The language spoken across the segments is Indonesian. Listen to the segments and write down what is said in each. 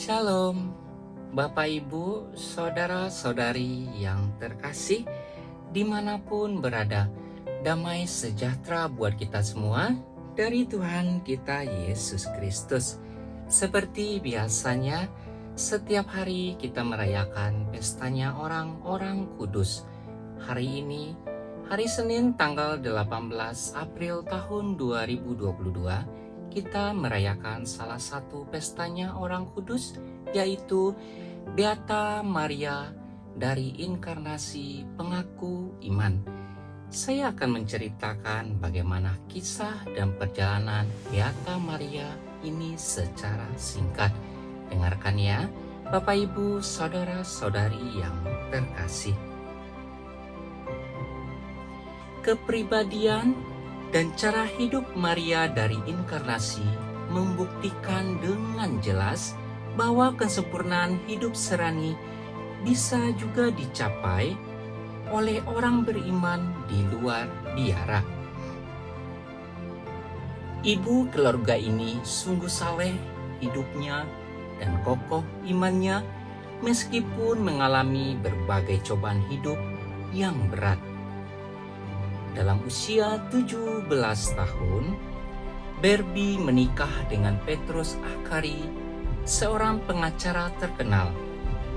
Shalom, Bapak Ibu, Saudara-saudari yang terkasih, dimanapun berada, damai sejahtera buat kita semua dari Tuhan kita Yesus Kristus. Seperti biasanya, setiap hari kita merayakan pestanya orang-orang kudus. Hari ini, hari Senin tanggal 18 April tahun 2022, kita merayakan salah satu pestanya orang kudus, yaitu Beata Maria dari Inkarnasi Pengaku Iman. Saya akan menceritakan bagaimana kisah dan perjalanan Beata Maria ini secara singkat. Dengarkan ya, Bapak Ibu, Saudara-saudari yang terkasih. Kepribadian dan cara hidup Maria dari Inkarnasi membuktikan dengan jelas bahwa kesempurnaan hidup serani bisa juga dicapai oleh orang beriman di luar biara. Ibu keluarga ini sungguh saleh hidupnya dan kokoh imannya meskipun mengalami berbagai cobaan hidup yang berat. Dalam usia 17 tahun, Barbie menikah dengan Petrus Akari, seorang pengacara terkenal.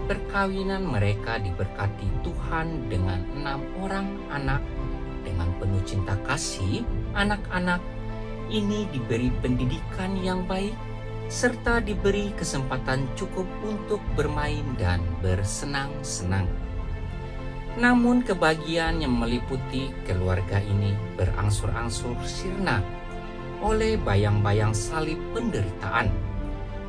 Perkawinan mereka diberkati Tuhan dengan 6 orang anak. Dengan penuh cinta kasih, anak-anak ini diberi pendidikan yang baik, serta diberi kesempatan cukup untuk bermain dan bersenang-senang. Namun kebahagiaan yang meliputi keluarga ini berangsur-angsur sirna oleh bayang-bayang salib penderitaan.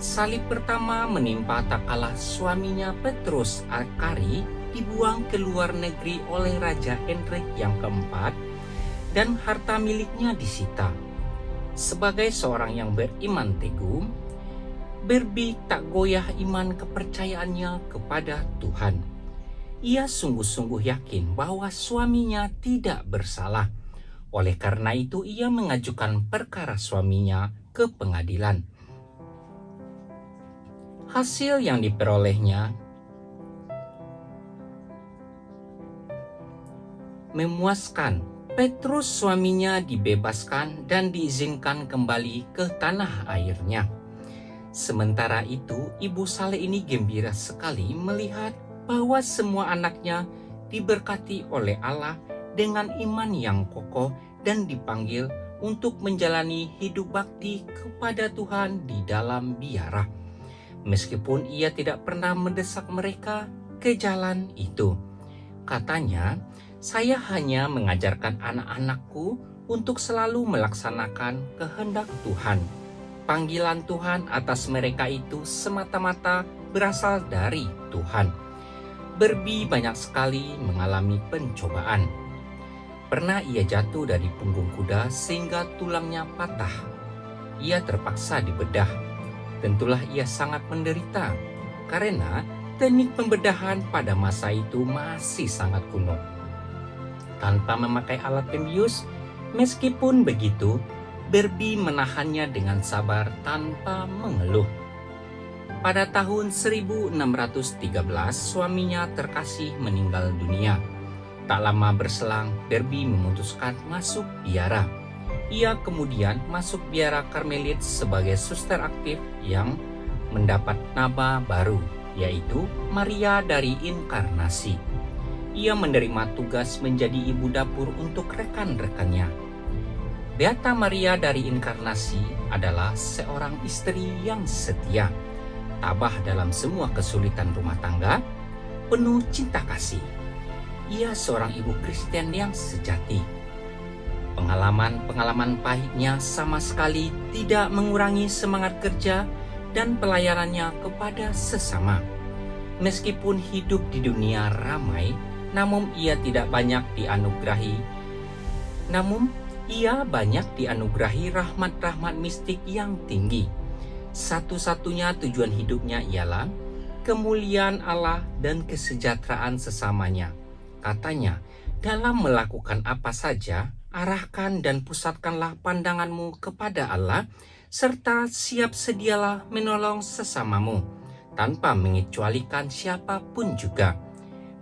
Salib pertama menimpa tak kalah suaminya Petrus Akari dibuang ke luar negeri oleh Raja Hendrik yang keempat dan harta miliknya disita. Sebagai seorang yang beriman teguh, Barbie tak goyah iman kepercayaannya kepada Tuhan. Ia sungguh-sungguh yakin bahwa suaminya tidak bersalah. Oleh karena itu, ia mengajukan perkara suaminya ke pengadilan. Hasil yang diperolehnya memuaskan. Petrus suaminya dibebaskan dan diizinkan kembali ke tanah airnya. Sementara itu, ibu saleh ini gembira sekali melihat bahwa semua anaknya diberkati oleh Allah dengan iman yang kokoh dan dipanggil untuk menjalani hidup bakti kepada Tuhan di dalam biara. Meskipun ia tidak pernah mendesak mereka ke jalan itu. Katanya, saya hanya mengajarkan anak-anakku untuk selalu melaksanakan kehendak Tuhan. Panggilan Tuhan atas mereka itu semata-mata berasal dari Tuhan. Barbie banyak sekali mengalami pencobaan. Pernah ia jatuh dari punggung kuda sehingga tulangnya patah. Ia terpaksa dibedah. Tentulah ia sangat menderita karena teknik pembedahan pada masa itu masih sangat kuno. Tanpa memakai alat pembius, meskipun begitu, Barbie menahannya dengan sabar tanpa mengeluh. Pada tahun 1613, suaminya terkasih meninggal dunia. Tak lama berselang, Barbie memutuskan masuk biara. Ia kemudian masuk biara Karmelit sebagai suster aktif yang mendapat nama baru, yaitu Maria dari Inkarnasi. Ia menerima tugas menjadi ibu dapur untuk rekan-rekannya. Beata Maria dari Inkarnasi adalah seorang istri yang setia, tabah dalam semua kesulitan rumah tangga, penuh cinta kasih. Ia seorang ibu Kristen yang sejati. Pengalaman-pengalaman pahitnya sama sekali tidak mengurangi semangat kerja dan pelayanannya kepada sesama. Meskipun hidup di dunia ramai, namun ia banyak dianugerahi rahmat-rahmat mistik yang tinggi. Satu-satunya tujuan hidupnya ialah kemuliaan Allah dan kesejahteraan sesamanya. Katanya, dalam melakukan apa saja, arahkan dan pusatkanlah pandanganmu kepada Allah, serta siap sedialah menolong sesamamu. tanpa mengecualikan siapapun juga.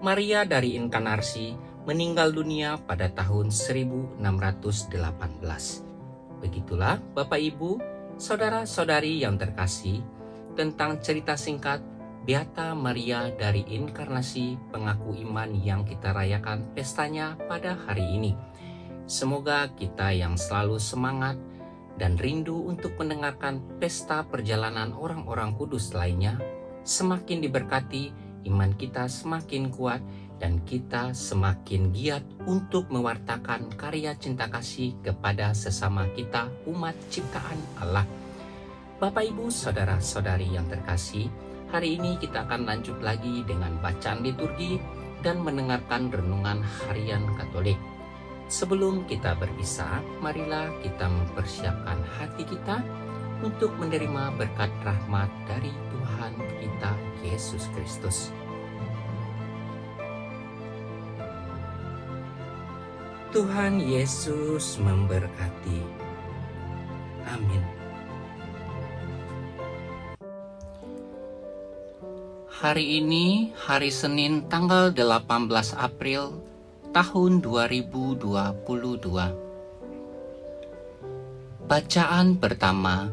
Maria dari inkarnasi meninggal dunia pada tahun 1618. Begitulah Bapak Ibu, saudara-saudari yang terkasih, tentang cerita singkat Beata Maria dari inkarnasi pengaku iman yang kita rayakan pestanya pada hari ini. Semoga kita yang selalu semangat dan rindu untuk mendengarkan pesta perjalanan orang-orang kudus lainnya semakin diberkati, iman kita semakin kuat, dan kita semakin giat untuk mewartakan karya cinta kasih kepada sesama kita umat ciptaan Allah. Bapak Ibu saudara-saudari yang terkasih, hari ini kita akan lanjut lagi dengan bacaan liturgi dan mendengarkan renungan harian Katolik. Sebelum kita berpisah, marilah kita mempersiapkan hati kita untuk menerima berkat rahmat dari Tuhan kita Yesus Kristus. Tuhan Yesus memberkati. Amin. Hari ini hari Senin tanggal 18 April tahun 2022. Bacaan pertama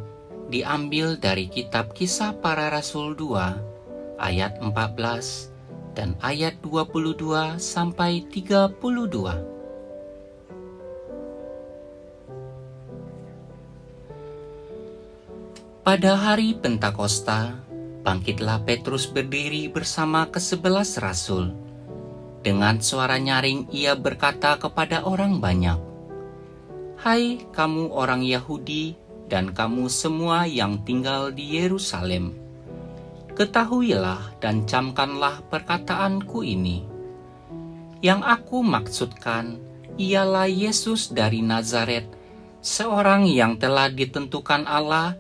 diambil dari kitab Kisah Para Rasul 2 ayat 14 dan ayat 22 sampai 32. Pada hari Pentakosta, bangkitlah Petrus berdiri bersama ke-11 rasul. Dengan suara nyaring ia berkata kepada orang banyak, "Hai kamu orang Yahudi dan kamu semua yang tinggal di Yerusalem, ketahuilah dan camkanlah perkataanku ini. Yang aku maksudkan ialah Yesus dari Nazaret, seorang yang telah ditentukan Allah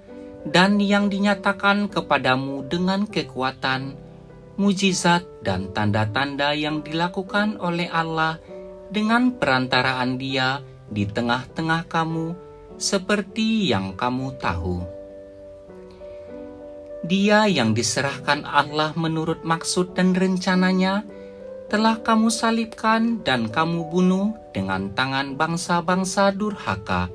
dan yang dinyatakan kepadamu dengan kekuatan, mujizat dan tanda-tanda yang dilakukan oleh Allah dengan perantaraan Dia di tengah-tengah kamu, seperti yang kamu tahu. Dia yang diserahkan Allah menurut maksud dan rencananya, telah kamu salibkan dan kamu bunuh dengan tangan bangsa-bangsa durhaka.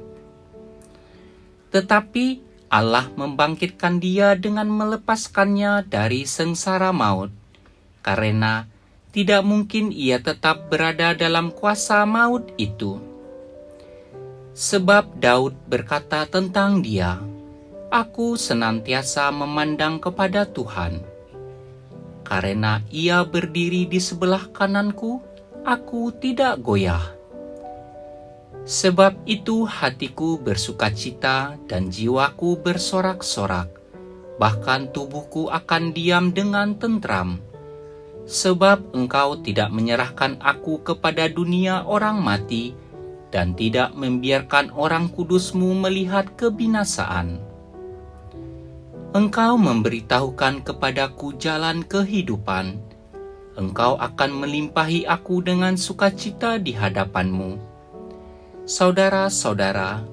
Tetapi Allah membangkitkan Dia dengan melepaskannya dari sengsara maut, karena tidak mungkin Ia tetap berada dalam kuasa maut itu. Sebab Daud berkata tentang Dia, "Aku senantiasa memandang kepada Tuhan. Karena Ia berdiri di sebelah kananku, aku tidak goyah. Sebab itu hatiku bersukacita dan jiwaku bersorak-sorak, bahkan tubuhku akan diam dengan tentram. Sebab Engkau tidak menyerahkan aku kepada dunia orang mati, dan tidak membiarkan orang kudus-Mu melihat kebinasaan. Engkau memberitahukan kepadaku jalan kehidupan. Engkau akan melimpahi aku dengan sukacita di hadapan-Mu. Saudara-saudara,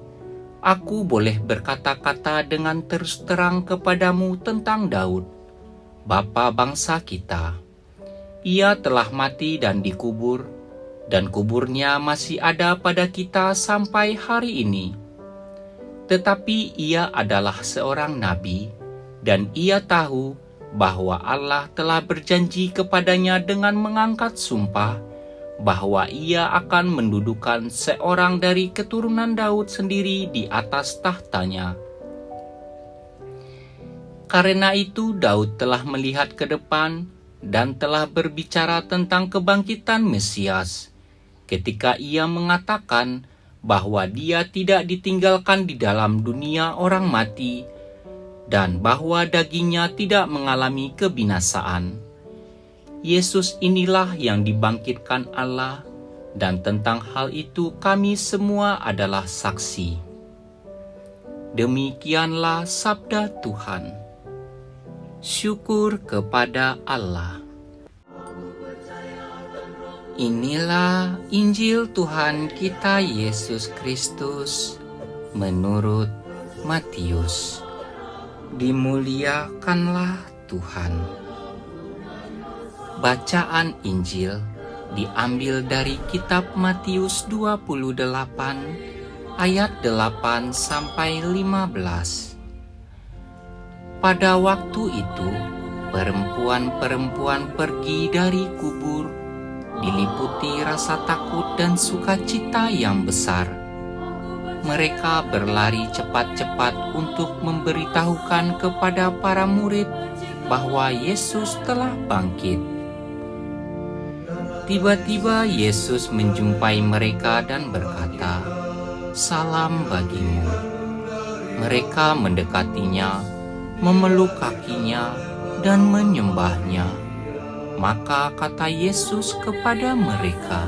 aku boleh berkata-kata dengan terus terang kepadamu tentang Daud, bapa bangsa kita. Ia telah mati dan dikubur, dan kuburnya masih ada pada kita sampai hari ini. Tetapi ia adalah seorang nabi, dan ia tahu bahwa Allah telah berjanji kepadanya dengan mengangkat sumpah, bahwa ia akan mendudukan seorang dari keturunan Daud sendiri di atas tahtanya. Karena itu Daud telah melihat ke depan dan telah berbicara tentang kebangkitan Mesias, ketika ia mengatakan bahwa dia tidak ditinggalkan di dalam dunia orang mati, dan bahwa dagingnya tidak mengalami kebinasaan. Yesus inilah yang dibangkitkan Allah, dan tentang hal itu kami semua adalah saksi. Demikianlah sabda Tuhan. Syukur kepada Allah. Inilah Injil Tuhan kita Yesus Kristus menurut Matius. Dimuliakanlah Tuhan. Bacaan Injil diambil dari kitab Matius 28 ayat 8 sampai 15. Pada waktu itu, perempuan-perempuan pergi dari kubur, diliputi rasa takut dan sukacita yang besar. Mereka berlari cepat-cepat untuk memberitahukan kepada para murid bahwa Yesus telah bangkit. Tiba-tiba Yesus menjumpai mereka dan berkata, "Salam bagimu." Mereka mendekatinya, memeluk kakinya, dan menyembahnya. Maka kata Yesus kepada mereka,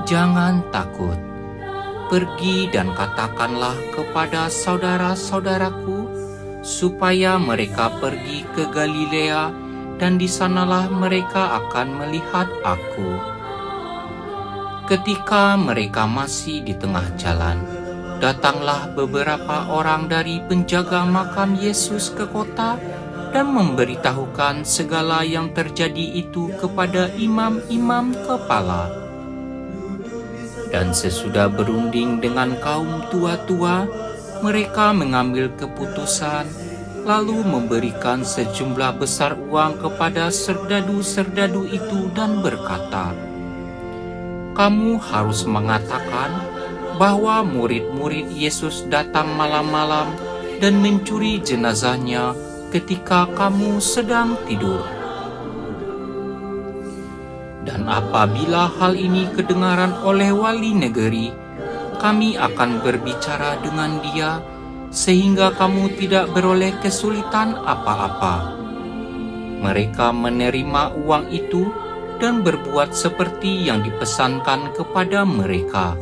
"Jangan takut. Pergi dan katakanlah kepada saudara-saudaraku supaya mereka pergi ke Galilea, dan di sanalah mereka akan melihat Aku." Ketika mereka masih di tengah jalan, datanglah beberapa orang dari penjaga makam Yesus ke kota dan memberitahukan segala yang terjadi itu kepada imam-imam kepala. Dan sesudah berunding dengan kaum tua-tua, mereka mengambil keputusan, lalu memberikan sejumlah besar uang kepada serdadu-serdadu itu dan berkata, "Kamu harus mengatakan bahwa murid-murid Yesus datang malam-malam dan mencuri jenazahnya ketika kamu sedang tidur. Dan apabila hal ini kedengaran oleh wali negeri, kami akan berbicara dengan dia sehingga kamu tidak beroleh kesulitan apa-apa." Mereka menerima uang itu dan berbuat seperti yang dipesankan kepada mereka.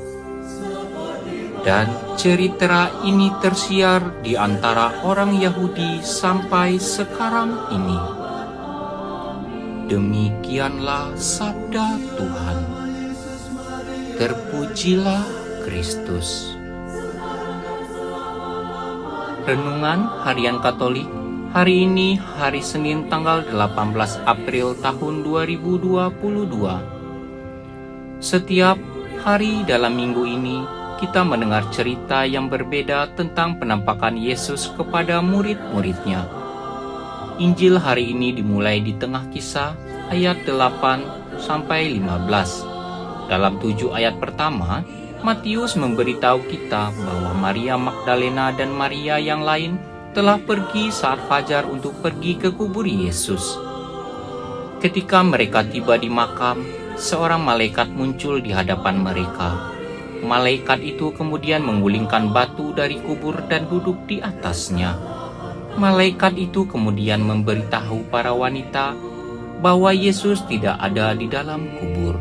Dan cerita ini tersiar di antara orang Yahudi sampai sekarang ini. Demikianlah sabda Tuhan. Terpujilah Kristus. Renungan Harian Katolik hari ini, hari Senin tanggal 18 April tahun 2022. Setiap hari dalam minggu ini, kita mendengar cerita yang berbeda tentang penampakan Yesus kepada murid-muridnya. Injil hari ini dimulai di tengah kisah ayat 8 sampai 15. Dalam 7 ayat pertama, Matius memberitahu kita bahwa Maria Magdalena dan Maria yang lain telah pergi saat fajar untuk pergi ke kubur Yesus. Ketika mereka tiba di makam, seorang malaikat muncul di hadapan mereka. Malaikat itu kemudian menggulingkan batu dari kubur dan duduk di atasnya. Malaikat itu kemudian memberitahu para wanita bahwa Yesus tidak ada di dalam kubur.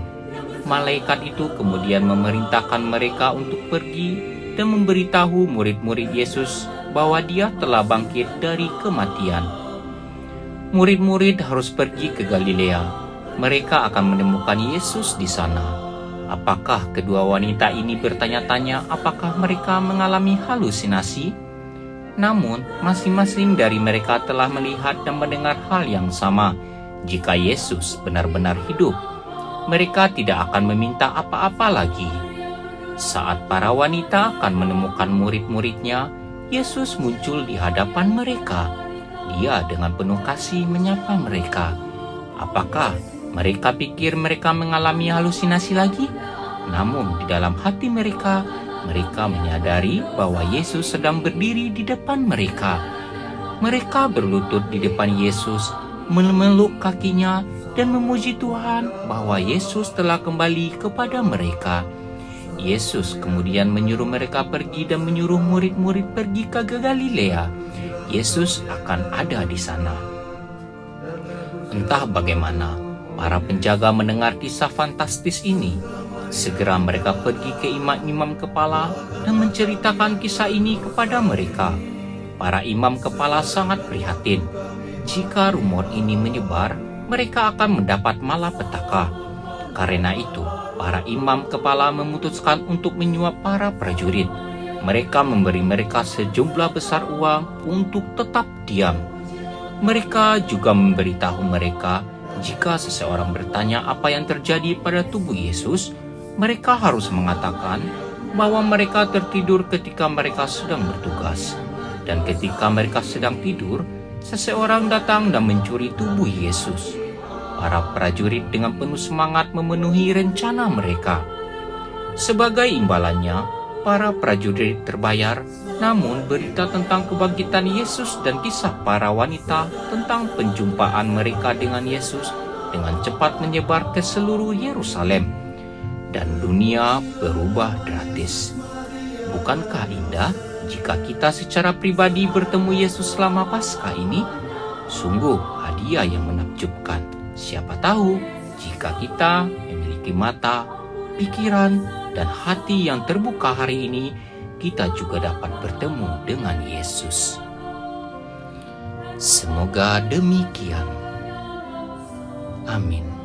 Malaikat itu kemudian memerintahkan mereka untuk pergi dan memberitahu murid-murid Yesus bahwa Dia telah bangkit dari kematian. Murid-murid harus pergi ke Galilea. Mereka akan menemukan Yesus di sana. Apakah kedua wanita ini bertanya-tanya apakah mereka mengalami halusinasi? Namun, masing-masing dari mereka telah melihat dan mendengar hal yang sama. Jika Yesus benar-benar hidup, mereka tidak akan meminta apa-apa lagi. Saat para wanita akan menemukan murid-muridnya, Yesus muncul di hadapan mereka. Dia dengan penuh kasih menyapa mereka. Apakah mereka pikir mereka mengalami halusinasi lagi? Namun di dalam hati mereka menyadari bahwa Yesus sedang berdiri di depan mereka. Mereka berlutut di depan Yesus, memeluk kakinya dan memuji Tuhan bahwa Yesus telah kembali kepada mereka. Yesus kemudian menyuruh mereka pergi dan menyuruh murid-murid pergi ke Galilea. Yesus akan ada di sana. Entah bagaimana para penjaga mendengar kisah fantastis ini. Segera mereka pergi ke imam-imam kepala dan menceritakan kisah ini kepada mereka. Para imam kepala sangat prihatin. Jika rumor ini menyebar, mereka akan mendapat malapetaka. Karena itu, para imam kepala memutuskan untuk menyuap para prajurit. Mereka memberi mereka sejumlah besar uang untuk tetap diam. Mereka juga memberitahu mereka jika seseorang bertanya apa yang terjadi pada tubuh Yesus, mereka harus mengatakan bahwa mereka tertidur ketika mereka sedang bertugas. Dan ketika mereka sedang tidur, seseorang datang dan mencuri tubuh Yesus. Para prajurit dengan penuh semangat memenuhi rencana mereka. Sebagai imbalannya, para prajurit terbayar, namun berita tentang kebangkitan Yesus dan kisah para wanita tentang penjumpaan mereka dengan Yesus dengan cepat menyebar ke seluruh Yerusalem. Dan dunia berubah drastis. Bukankah indah jika kita secara pribadi bertemu Yesus selama Paskah ini? Sungguh hadiah yang menakjubkan. Siapa tahu jika kita memiliki mata, pikiran, dan hati yang terbuka hari ini, kita juga dapat bertemu dengan Yesus. Semoga demikian. Amin.